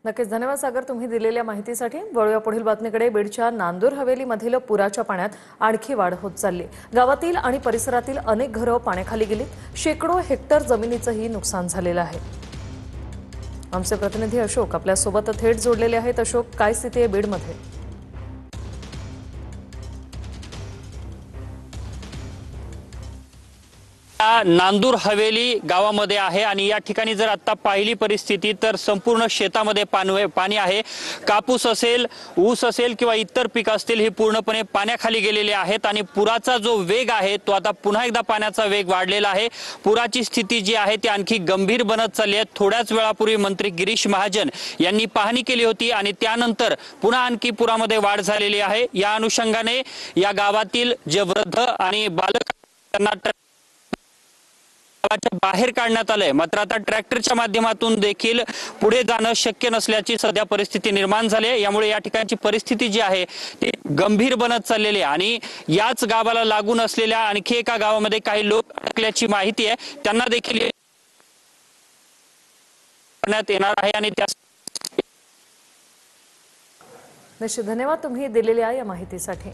नक्कीच धन्यवाद सागर, तुम्ही दिलेल्या माहितीसाठी। वळूया पुढील बातमीकडे। बीडच्या नांदूर हवेलीमधील पुराच्या पाण्यात आणखी वाढ होत चालली। गावातील आणि परिसरातील अनेक घरं पाण्याखाली गेलीत। शेकडो हेक्टर जमिनीचंही नुकसान झालेलं आहे। आमचे प्रतिनिधी अशोक आपल्या सोबत थेट जोडलेले आहेत। अशोक, काय स्थिती आहे बीडमध्ये? नांदूर हवेली गावामध्ये आहे आणि या ठिकाणी जर आता पाहिली परिस्थिती तर संपूर्ण शेतामध्ये पाणी आहे। कापूस असेल, ऊस असेल किंवा इतर पिकं असतील ही पूर्णपणे पाण्याखाली गेलेली आहेत आणि पुराचा जो वेग आहे तो आता पुन्हा एकदा पाण्याचा वेग वाढलेला आहे। पुराची स्थिती जी आहे ती आणखी गंभीर बनत चालली आहे। थोड्याच वेळापूर्वी मंत्री गिरीश महाजन यांनी पाहणी केली होती आणि त्यानंतर पुन्हा आणखी पुरामध्ये वाढ झालेली आहे। या अनुषंगाने या गावातील जे वृद्ध आणि बालक त्यांना बाहेर काढण्यात आलंय, मात्र आता ट्रॅक्टरच्या माध्यमातून देखील पुढे जाणं शक्य नसल्याची सध्या परिस्थिती निर्माण झाली आहे। यामुळे या ठिकाणची परिस्थिती जी आहे ती गंभीर बनत चाललेली आहे आणि याच गावाला लागून असलेल्या आणखी एका गावामध्ये काही लोक अडकल्याची माहिती आहे। त्यांना देखील करण्यात येणार आहे आणि त्या निश्चित धन्यवाद तुम्ही दिलेल्या या माहितीसाठी।